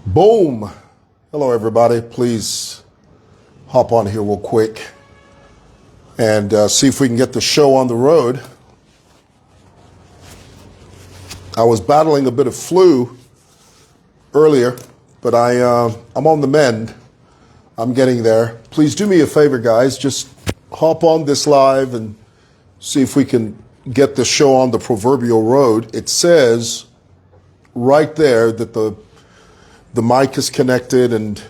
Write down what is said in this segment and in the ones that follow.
Boom. Hello, everybody. Please hop on here real quick and see if we can get the show on the road. I was battling a bit of flu earlier, but I'm on the mend. I'm getting there. Please do me a favor, guys. Just hop on this live and see if we can get the show on the proverbial road. It says right there that the mic is connected and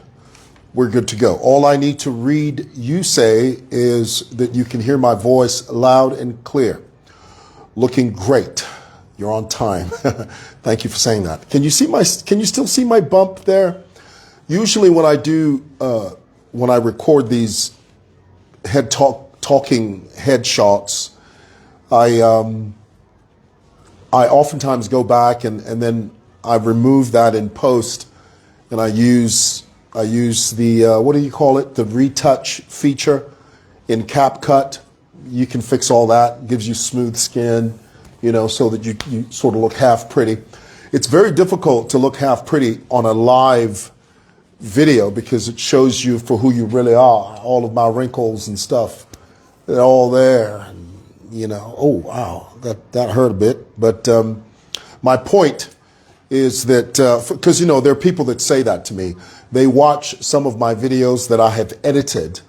we're good to go. All I need to read you say is that you can hear my voice loud and clear. Looking great. You're on time. Thank you for saying that. Can you still see my bump there? Usually when I record these talking headshots, I oftentimes go back and then I remove that in post, and I use the what do you call it? The retouch feature in CapCut. You can fix all that. It gives you smooth skin, so that you sort of look half pretty. It's very difficult to look half pretty on a live video because it shows you for who you really are. All of my wrinkles and stuff, they're all there. And, oh wow, that hurt a bit. But my point is that, because there are people that say that to me. They watch some of my videos that I have edited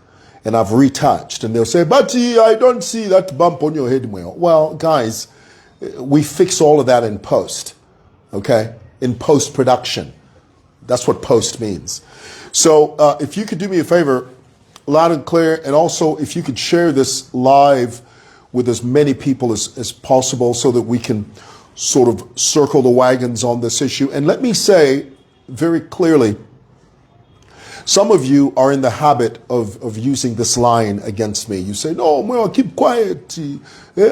and I've retouched, and they'll say, "But I don't see that bump on your head." Well, guys, we fix all of that in post, okay? In post-production. That's what post means. So if you could do me a favor, loud and clear, and also if you could share this live with as many people as possible so that we can sort of circle the wagons on this issue. And let me say very clearly, some of you are in the habit of using this line against me. You say, "No, mwewa, keep quiet.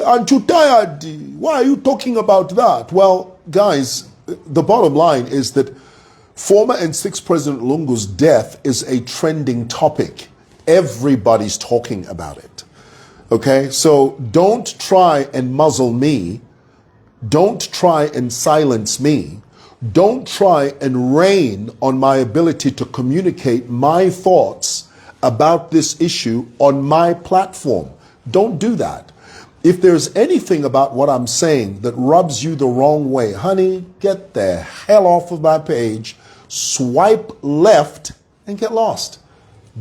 Aren't you tired? Why are you talking about that?" Well, guys, the bottom line is that former and sixth President Lungu's death is a trending topic. Everybody's talking about it. Okay? So don't try and muzzle me. Don't try and silence me. Don't try and rein on my ability to communicate my thoughts about this issue on my platform. Don't do that. If there's anything about what I'm saying that rubs you the wrong way, honey, get the hell off of my page, swipe left and get lost.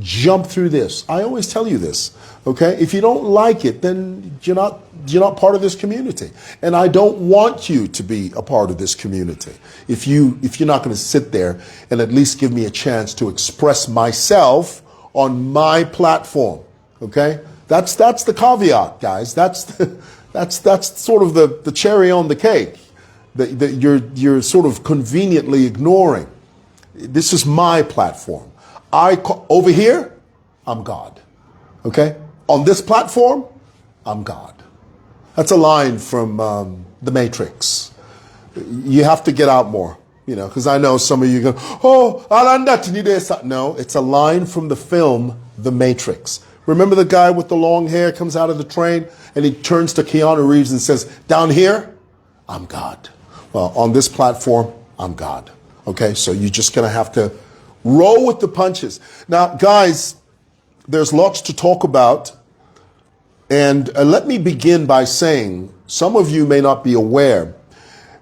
Jump through this. I always tell you this, okay? If you don't like it, then you're not part of this community. And I don't want you to be a part of this community if you're not going to sit there and at least give me a chance to express myself on my platform, okay? That's the caveat, guys. That's sort of the cherry on the cake that you're sort of conveniently ignoring. This is my platform. Over here, I'm God. Okay? On this platform, I'm God. That's a line from The Matrix. You have to get out more, because I know some of you go, "Oh, no, it's a line from the film The Matrix." Remember the guy with the long hair comes out of the train and he turns to Keanu Reeves and says, "Down here, I'm God." Well, on this platform, I'm God. Okay? So you're just going to have to roll with the punches. Now, guys, there's lots to talk about. And let me begin by saying, some of you may not be aware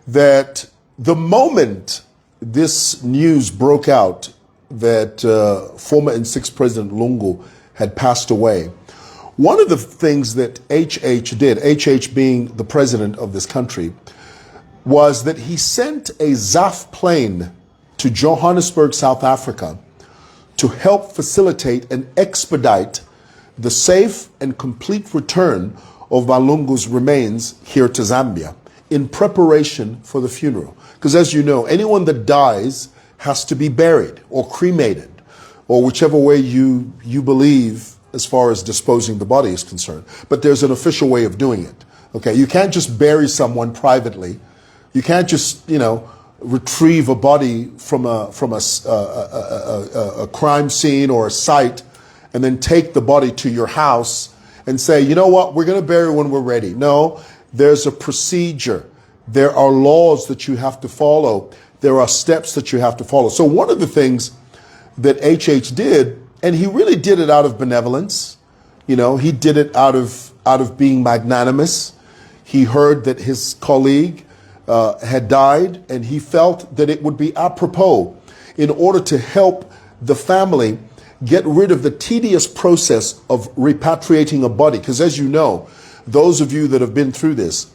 that the moment this news broke out that former and sixth President Lungu had passed away, one of the things that HH did, HH being the president of this country, was that he sent a ZAF plane to Johannesburg, South Africa, to help facilitate and expedite the safe and complete return of Malungu's remains here to Zambia in preparation for the funeral. Because as you know, anyone that dies has to be buried or cremated, or whichever way you believe as far as disposing the body is concerned. But there's an official way of doing it. Okay, you can't just bury someone privately. You can't just, retrieve a body from a crime scene or a site and then take the body to your house and say, "You know what, we're going to bury when we're ready." No, there's a procedure. There are laws that you have to follow there are steps that you have to follow. So one of the things that HH did, and he really did it out of benevolence, you know, he did it out of being magnanimous. He heard that his colleague had died, and he felt that it would be apropos in order to help the family get rid of the tedious process of repatriating a body. Because as you know, those of you that have been through this,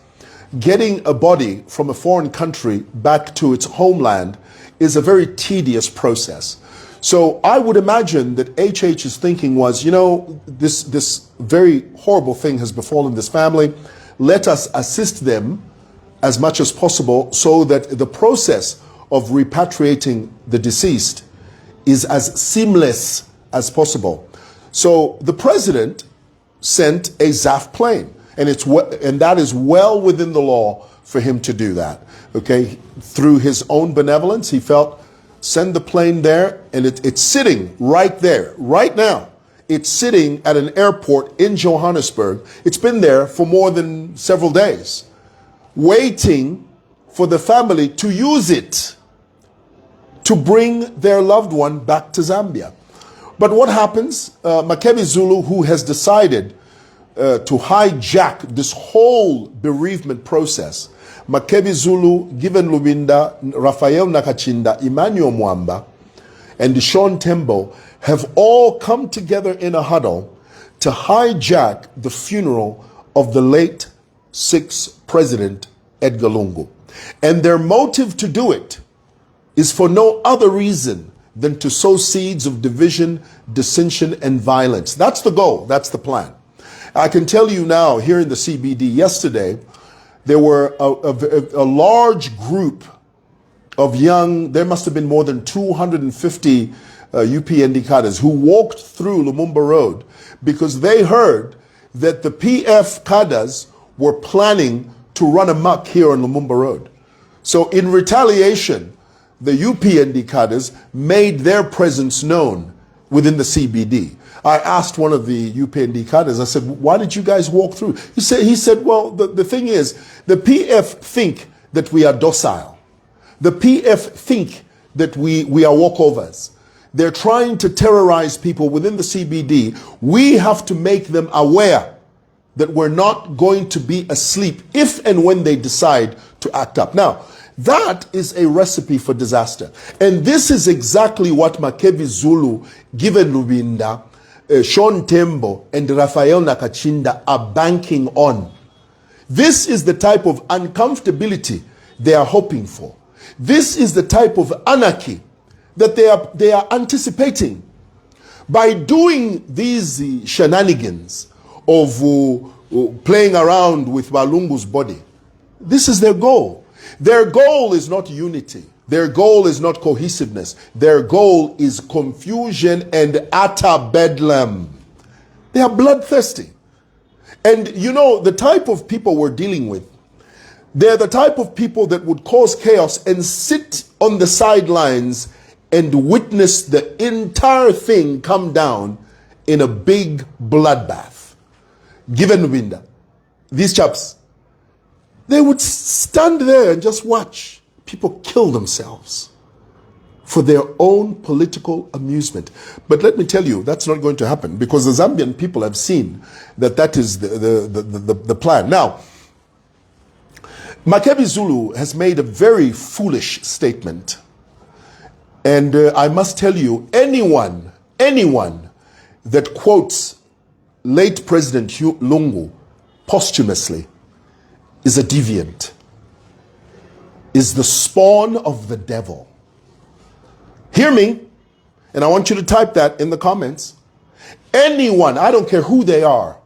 getting a body from a foreign country back to its homeland is a very tedious process. So I would imagine that HH's thinking was, you know, this very horrible thing has befallen this family. Let us assist them as much as possible so that the process of repatriating the deceased is as seamless as possible. So the president sent a ZAF plane, and that is well within the law for him to do that. Okay, through his own benevolence, he felt, send the plane there, and it's sitting right there, right now. It's sitting at an airport in Johannesburg. It's been there for more than several days, waiting for the family to use it to bring their loved one back to Zambia. But what happens? Makebi Zulu, who has decided to hijack this whole bereavement process, Makebi Zulu, Given Lubinda, Raphael Nakachinda, Emmanuel Mwamba, and Sean Tembo have all come together in a huddle to hijack the funeral of the late sixth president, Edgar Lungu. And their motive to do it is for no other reason than to sow seeds of division, dissension, and violence. That's the goal. That's the plan. I can tell you now, here in the CBD yesterday, there were a large group of young, there must have been more than 250 UPND cadres who walked through Lumumba Road because they heard that the PF cadres were planning to run amok here on Lumumba Road. So in retaliation, the UPND cadres made their presence known within the CBD. I asked one of the UPND cadres, I said, why did you guys walk through? He said, well, the thing is, the PF think that we are docile. The PF think that we are walkovers. They're trying to terrorize people within the CBD. We have to make them aware that we're not going to be asleep if and when they decide to act up. Now, that is a recipe for disaster. And this is exactly what Makebi Zulu, Given Lubinda, Sean Tembo, and Raphael Nakachinda are banking on. This is the type of uncomfortability they are hoping for. This is the type of anarchy that they are anticipating. By doing these shenanigans of playing around with Walungu's body, this is their goal. Their goal is not unity. Their goal is not cohesiveness. Their goal is confusion and utter bedlam. They are bloodthirsty. And you know, the type of people we're dealing with, they're the type of people that would cause chaos and sit on the sidelines and witness the entire thing come down in a big bloodbath. Given Winda, these chaps, they would stand there and just watch people kill themselves for their own political amusement. But let me tell you, that's not going to happen because the Zambian people have seen that is the plan. Now, Makebi Zulu has made a very foolish statement. And I must tell you, anyone that quotes late President Lungu posthumously is a deviant, is the spawn of the devil. Hear me, and I want you to type that in the comments. Anyone, I don't care who they are,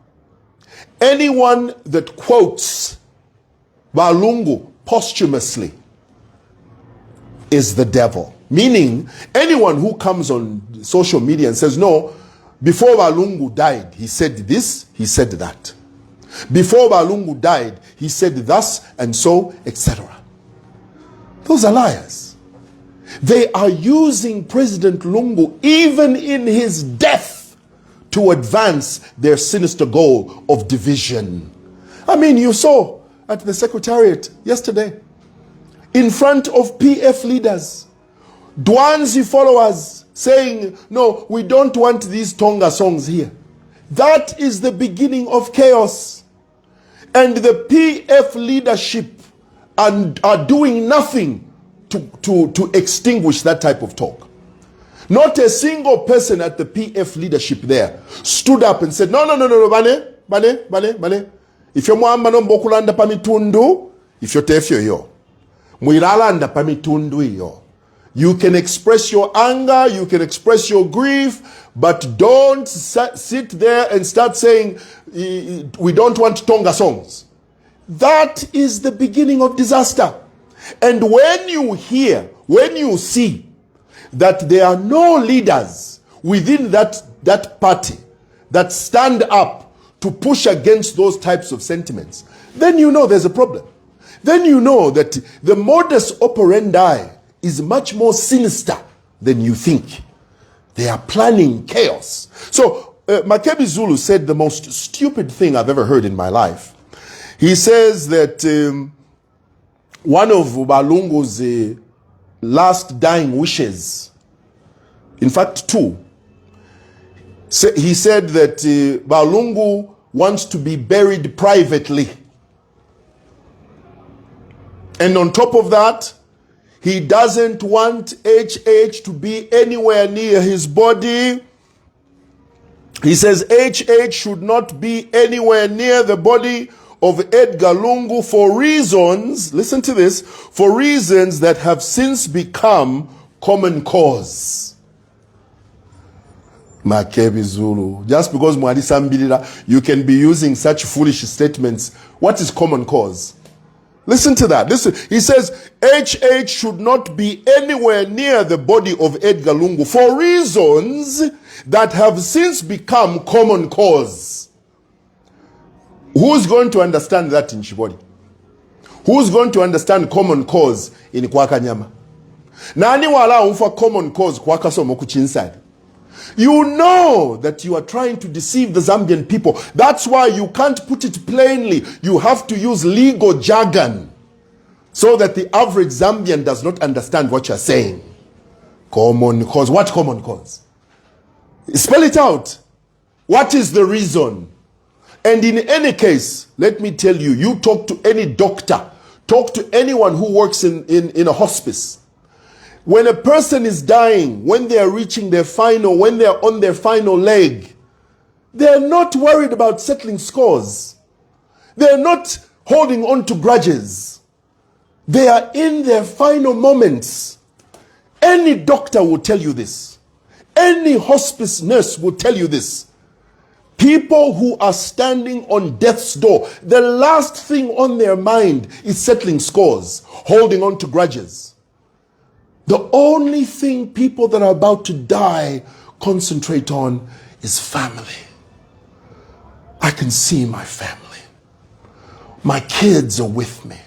anyone that quotes Walungu posthumously is the devil. Meaning, anyone who comes on social media and says, no, before Walungu died, he said this, he said that. Before Walungu died, he said thus and so, etc. Those are liars. They are using President Lungu, even in his death, to advance their sinister goal of division. I mean, you saw at the Secretariat yesterday, in front of PF leaders, Dwanzi followers saying, no, we don't want these Tonga songs here. That is the beginning of chaos. And the PF leadership are doing nothing to extinguish that type of talk. Not a single person at the PF leadership there stood up and said, no, bane. If you're mwamba no mbokulanda pamitundu, if you're tefyo yo. Mwiralanda pamitundu yo. You can express your anger, you can express your grief, but don't sit there and start saying, we don't want Tonga songs. That is the beginning of disaster. And when you see that there are no leaders within that party that stand up to push against those types of sentiments, then you know there's a problem. Then you know that the modus operandi is much more sinister than you think. They are planning chaos. So Makebi Zulu said the most stupid thing I've ever heard in my life. He says that one of Balungu's last dying wishes, in fact, two. He said that Balungu wants to be buried privately. And on top of that, he doesn't want HH to be anywhere near his body. He says HH should not be anywhere near the body of Edgar Lungu for reasons, listen to this, for reasons that have since become common cause. Makebi Zulu. Just because Mwadi Sambilira, you can be using such foolish statements. What is common cause? Listen to that. Listen. He says, HH should not be anywhere near the body of Edgar Lungu for reasons that have since become common cause. Who's going to understand that in Shibodi? Who's going to understand common cause in Kwakanyama? Nani wala umfa common cause Kwakasomo kuchinside? You know that you are trying to deceive the Zambian people. That's why you can't put it plainly. You have to use legal jargon so that the average Zambian does not understand what you're saying. Common cause. What common cause? Spell it out. What is the reason? And in any case, let me tell you, you talk to any doctor, talk to anyone who works in a hospice. When a person is dying, when they are reaching their final, when they are on their final leg, they're not worried about settling scores. They're not holding on to grudges. They are in their final moments. Any doctor will tell you this. Any hospice nurse will tell you this. People who are standing on death's door, the last thing on their mind is settling scores, holding on to grudges. The only thing people that are about to die concentrate on is family. I can see my family. My kids are with me.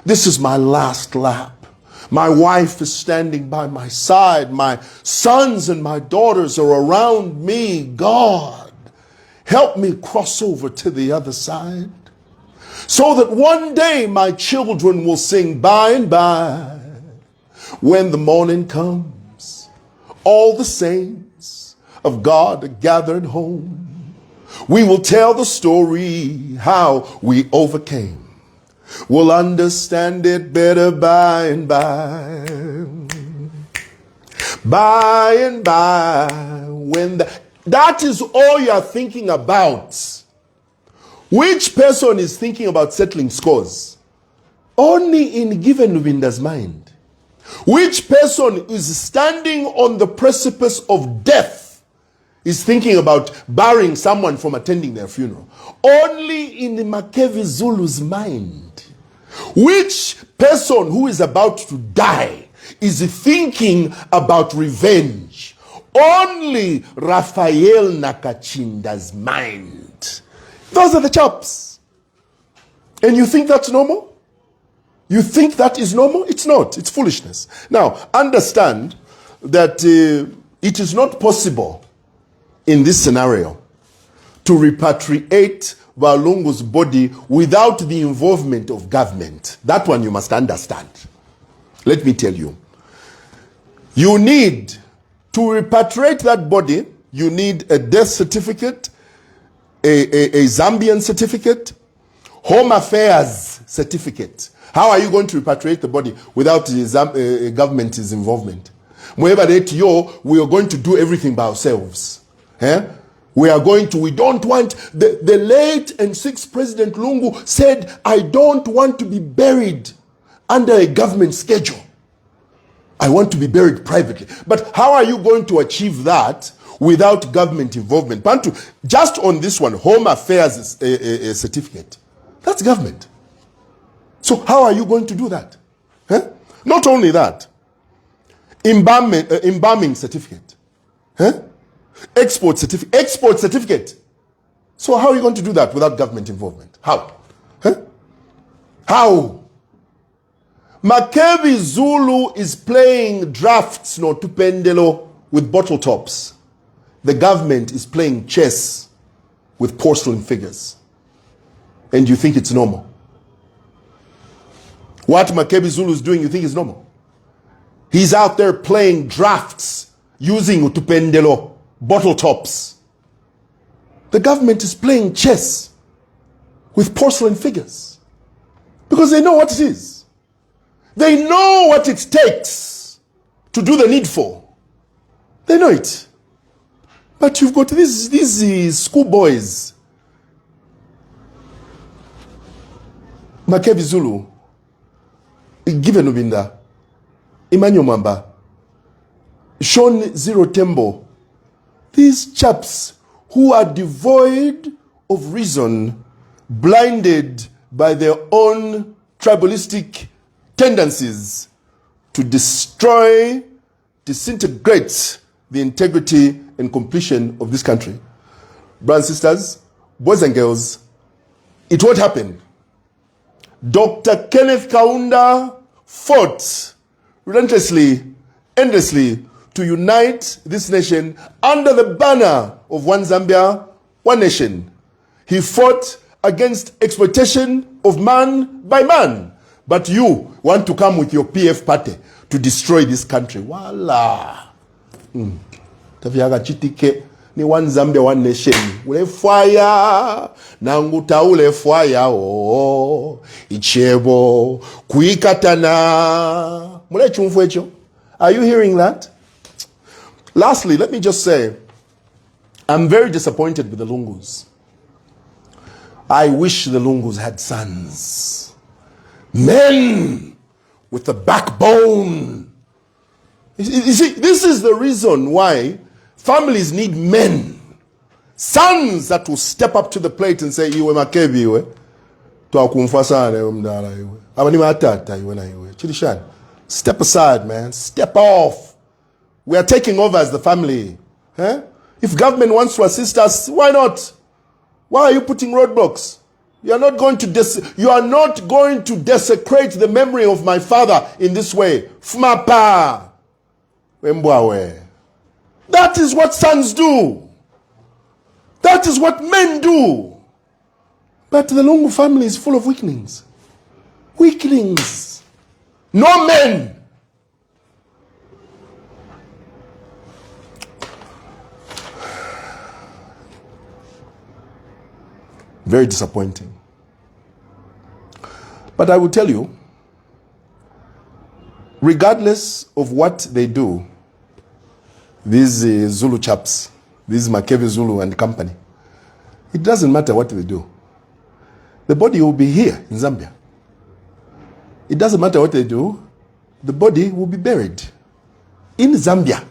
This is my last lap. My wife is standing by my side. My sons and my daughters are around me. God, help me cross over to the other side so that one day my children will sing by and by. When the morning comes, all the saints of God are gathered home. We will tell the story how we overcame. We'll understand it better by and by. By and by, when that is all you're thinking about. Which person is thinking about settling scores? Only in given Winder's mind. Which person is standing on the precipice of death is thinking about barring someone from attending their funeral? Only in Makebi Zulu's mind. Which person who is about to die is thinking about revenge? Only Raphael Nakachinda's mind. Those are the chaps. And you think that's normal? You think that is normal? It's not. It's foolishness. Now, understand that it is not possible in this scenario to repatriate Balungu's body without the involvement of government. That one you must understand. Let me tell you. You need to repatriate that body. You need a death certificate, a Zambian certificate, Home Affairs certificate. How are you going to repatriate the body without government's involvement? We are going to do everything by ourselves. We don't want, the late and sixth President Lungu said, I don't want to be buried under a government schedule. I want to be buried privately. But how are you going to achieve that without government involvement? Pantu, just on this one, Home Affairs certificate, that's government. So how are you going to do that? Not only that, embalming certificate, export certificate. So how are you going to do that without government involvement? How? How? Makevi Zulu is playing drafts no tupendelo with bottle tops. The government is playing chess with porcelain figures. And you think it's normal? What Makebi Zulu is doing, you think is normal? He's out there playing drafts using utupendelo, bottle tops. The government is playing chess with porcelain figures because they know what it is. They know what it takes to do the needful. They know it. But you've got these schoolboys. Makebi Zulu, Given Ubinda, Emmanuel Mamba, Sean Zero Tembo, these chaps who are devoid of reason, blinded by their own tribalistic tendencies to destroy, disintegrate the integrity and completion of this country. Brothers and sisters, boys and girls, it won't happen. Dr. Kenneth Kaunda fought relentlessly, endlessly to unite this nation under the banner of One Zambia, One Nation. He fought against exploitation of man by man. But you want to come with your PF party to destroy this country. Voila. Tafiaga chitike ni One Zambia, One Nation. Ule fire. Nanguta ule fire. Oh. Ichebo. Kuikatana. Mule chumfwecho. Are you hearing that? Lastly, let me just say, I'm very disappointed with the Lungus. I wish the Lungus had sons. Men with a backbone. You see, this is the reason why families need men. Sons that will step up to the plate and say, Iwe Makebi, iwe. Step aside, man. Step off. We are taking over as the family. If government wants to assist us, why not? Why are you putting roadblocks? You are not going to desecrate the memory of my father in this way. Fmapa. That is what sons do. That is what men do. But the Lungu family is full of weaklings. Weaklings. No men. Very disappointing. But I will tell you, regardless of what they do, these Zulu chaps, these Makevi Zulu and company, it doesn't matter what they do. The body will be here in Zambia. It doesn't matter what they do. The body will be buried in Zambia,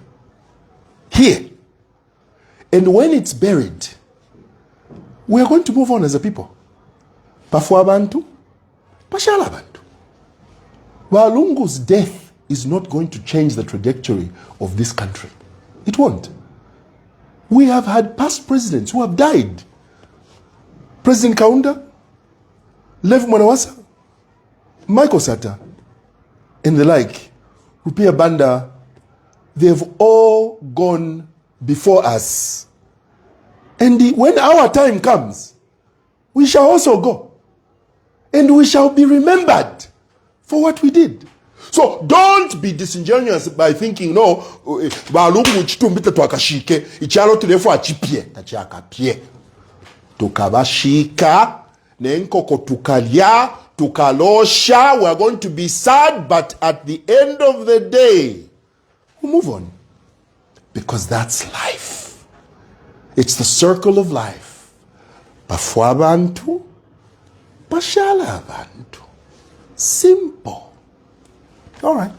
here. And when it's buried, we are going to move on as a people. Pafwa Bantu, Pashala Bantu. Walungu's death is not going to change the trajectory of this country. It won't. We have had past presidents who have died. President Kaunda, Lev Mwanawasa, Michael Sata, and the like, Rupia Banda, they've all gone before us. And when our time comes, we shall also go. And we shall be remembered for what we did. So don't be disingenuous by thinking, no, balungu chitumbite twakashike, ichalo tulefo achipie, tachakapie. Tukabashika, nenkoko tukalya, tukalosha, we're going to be sad, but at the end of the day, we'll move on. Because that's life. It's the circle of life. Bafwa abantu, bashala abantu. Simple. All right.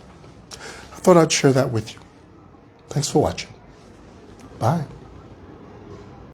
I thought I'd share that with you. Thanks for watching. Bye.